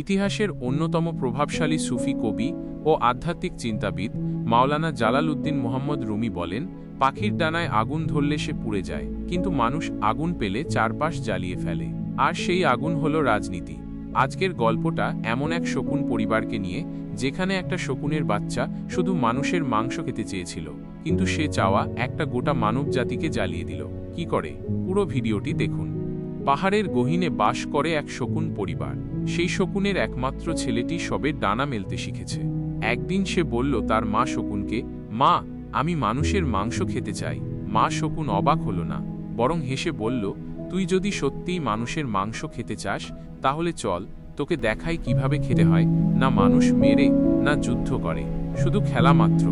ইতিহাসের অন্যতম প্রভাবশালী সুফি কবি ও আধ্যাত্মিক চিন্তাবিদ মাওলানা জালালউদ্দিন মোহাম্মদ রুমি বলেন, পাখির ডানায় আগুন ধরলে সে পুড়ে যায়, কিন্তু মানুষ আগুন পেলে চারপাশ জ্বালিয়ে ফেলে। আর সেই আগুন হলো রাজনীতি। আজকের গল্পটা এমন এক শকুন পরিবারকে নিয়ে, যেখানে একটা শকুনের বাচ্চা শুধু মানুষের মাংস খেতে চেয়েছিল, কিন্তু সে চাওয়া একটা গোটা মানব জাতিকে জ্বালিয়ে দিল। কি করে? পুরো ভিডিওটি দেখুন। পাহাড়ের গহীনে বাস করে এক শকুন পরিবার। সেই শকুনের একমাত্র ছেলেটি সবে ডানা মেলতে শিখেছে। একদিন সে বলল তার মা শকুনকে, মা, আমি মানুষের মাংস খেতে চাই। মা শকুন অবাক হল না, বরং হেসে বলল, তুই যদি সত্যিই মানুষের মাংস খেতে চাস, তাহলে চল, তোকে দেখাই কিভাবে খেতে হয়। না মানুষ মেরে, না যুদ্ধ করে, শুধু খেলা মাত্র।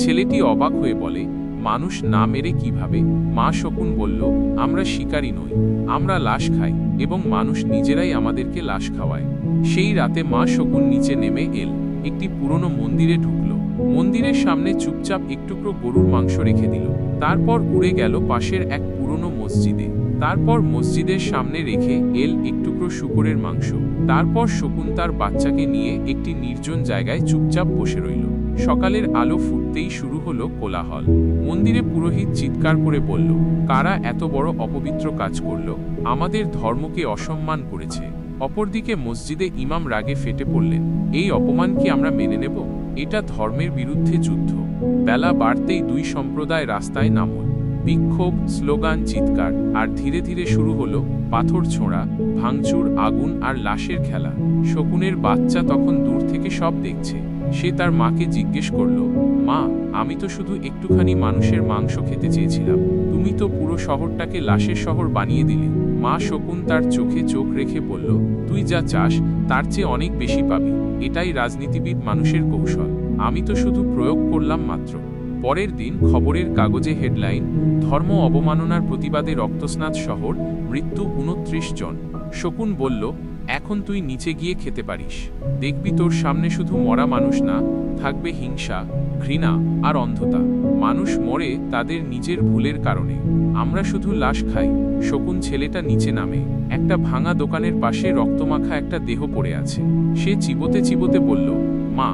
ছেলেটি অবাক হয়ে বলে, মানুষ না মেরে কিভাবে? মা শকুন বলল, আমরা শিকারী নই, আমরা লাশ খাই, এবং মানুষ নিজেরাই আমাদেরকে লাশ খাওয়ায়। সেই রাতে মা শকুন নিচে নেমে এল, একটি পুরনো মন্দিরে ঢুকল। মন্দিরের সামনে চুপচাপ একটুকরো গরুর মাংস রেখে দিল। তারপর উড়ে গেল পাশের এক পুরনো মসজিদে। তারপর মসজিদের সামনে রেখে এল একটুকরো শূকরের মাংস। তারপর শকুন তার বাচ্চাকে নিয়ে একটি নির্জন জায়গায় চুপচাপ বসে রইল। সকালের আলো ফুটতেই শুরু হলো কোলাহল। মন্দিরে পুরোহিত চিৎকার করে বলল, কারা এত বড় অপবিত্র কাজ করল? আমাদের ধর্মকে অসম্মান করেছে। অপরদিকে মসজিদে ইমাম রাগে ফেটে পড়লেন, এই অপমান কি আমরা মেনে নেব? এটা ধর্মের বিরুদ্ধে যুদ্ধ। বেলা বাড়তেই দুই সম্প্রদায় রাস্তায় নামল। বিক্ষোভ, স্লোগান, চিৎকার, আর ধীরে ধীরে শুরু হলো পাথর ছোঁড়া, ভাঙচুর, আগুন আর লাশের খেলা। শকুনের বাচ্চা তখন দূর থেকে সব দেখছে। সে তার মাকে জিজ্ঞেস করল, মা, আমি তো শুধু একটুখানি মানুষের মাংস খেতে চেয়েছিলাম, তুমি তো পুরো শহরটাকে লাশের শহর বানিয়ে দিলে। মা শকুন তার চোখে চোখ রেখে বলল, তুই যা চাস তার চেয়ে অনেক বেশি পাবি। এটাই রাজনীতিবিদ মানুষের কৌশল। আমি তো শুধু প্রয়োগ করলাম মাত্র। পরের দিন খবরের কাগজে হেডলাইন, ধর্ম অবমাননার প্রতিবাদে রক্তস্নাত শহর, মৃত্যু 29 জন। শকুন বলল, এখন তুই নিচে গিয়ে খেতে পারিস। দেখবি তোর সামনে শুধু মরা মানুষ না, থাকবে হিংসা, ঘৃণা আর অন্ধতা। মানুষ মরে তাদের নিজের ভুলের কারণে, আমরা শুধু লাশ খাই। শকুন ছেলেটা নিচে নামে। একটা ভাঙা দোকানের পাশে রক্তমাখা একটা দেহ পড়ে আছে। সে চিবোতে চিবোতে বলল, মা,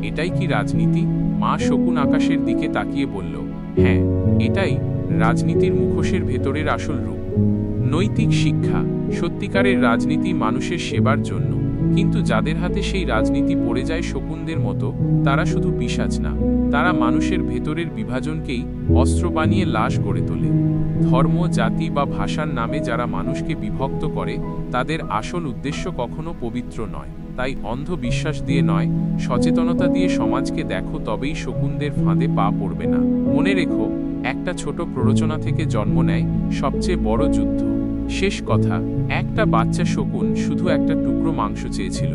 এটাই কি রাজনীতি? মা শকুন আকাশের দিকে তাকিয়ে বলল, হ্যাঁ, এটাই রাজনীতির মুখোশের ভেতরের আসল রূপ। নৈতিক শিক্ষা। সত্যিকারের রাজনীতি মানুষের সেবার জন্য, কিন্তু যাদের হাতে সেই রাজনীতি পড়ে যায় শকুনদের মতো, তারা শুধু পিশাচ না, তারা মানুষের ভেতরের বিভাজনকেই অস্ত্র বানিয়ে লাশ গড়ে তোলে। ধর্ম, জাতি বা ভাষার নামে যারা মানুষকে বিভক্ত করে, তাদের আসল উদ্দেশ্য কখনো পবিত্র নয়। তাই অন্ধ বিশ্বাস দিয়ে নয়, সচেতনতা দিয়ে সমাজকে দেখো, তবেই শকুনদের ফাঁদে পা পড়বে না। মনে রেখো, একটা ছোট প্ররোচনা থেকে জন্ম নেয় সবচেয়ে বড় যুদ্ধ। শেষ কথা, একটা বাচ্চা শকুন শুধু একটা টুকরো মাংস চেয়েছিল,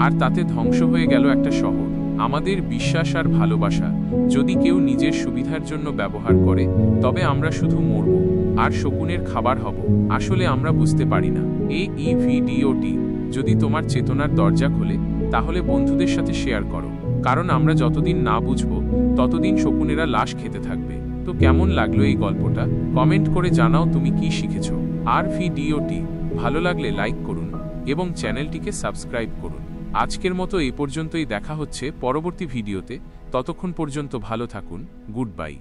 আর তাতে ধ্বংস হয়ে গেল একটা শহর। আমাদের বিশ্বাস আর ভালোবাসা যদি কেউ নিজের সুবিধার জন্য ব্যবহার করে, তবে আমরা শুধু মরব আর শকুনের খাবার হব। আসলে আমরা বুঝতে পারি না। এই ভিডিওটি যদি তোমার চেতনার দরজা খোলে, তাহলে বন্ধুদের সাথে শেয়ার করো, কারণ আমরা যতদিন না বুঝব, ততদিন শকুনেরা লাশ খেতে থাকবে। তো কেমন লাগলো এই গল্পটা? কমেন্ট করে জানাও তুমি কি শিখেছো। আর ভিডিওটি ভালো লাগলে লাইক করুন এবং চ্যানেলটিকে সাবস্ক্রাইব করুন। আজকের মতো এই পর্যন্তই। দেখা হচ্ছে পরবর্তী ভিডিওতে। ততক্ষণ পর্যন্ত ভালো থাকুন। Good bye.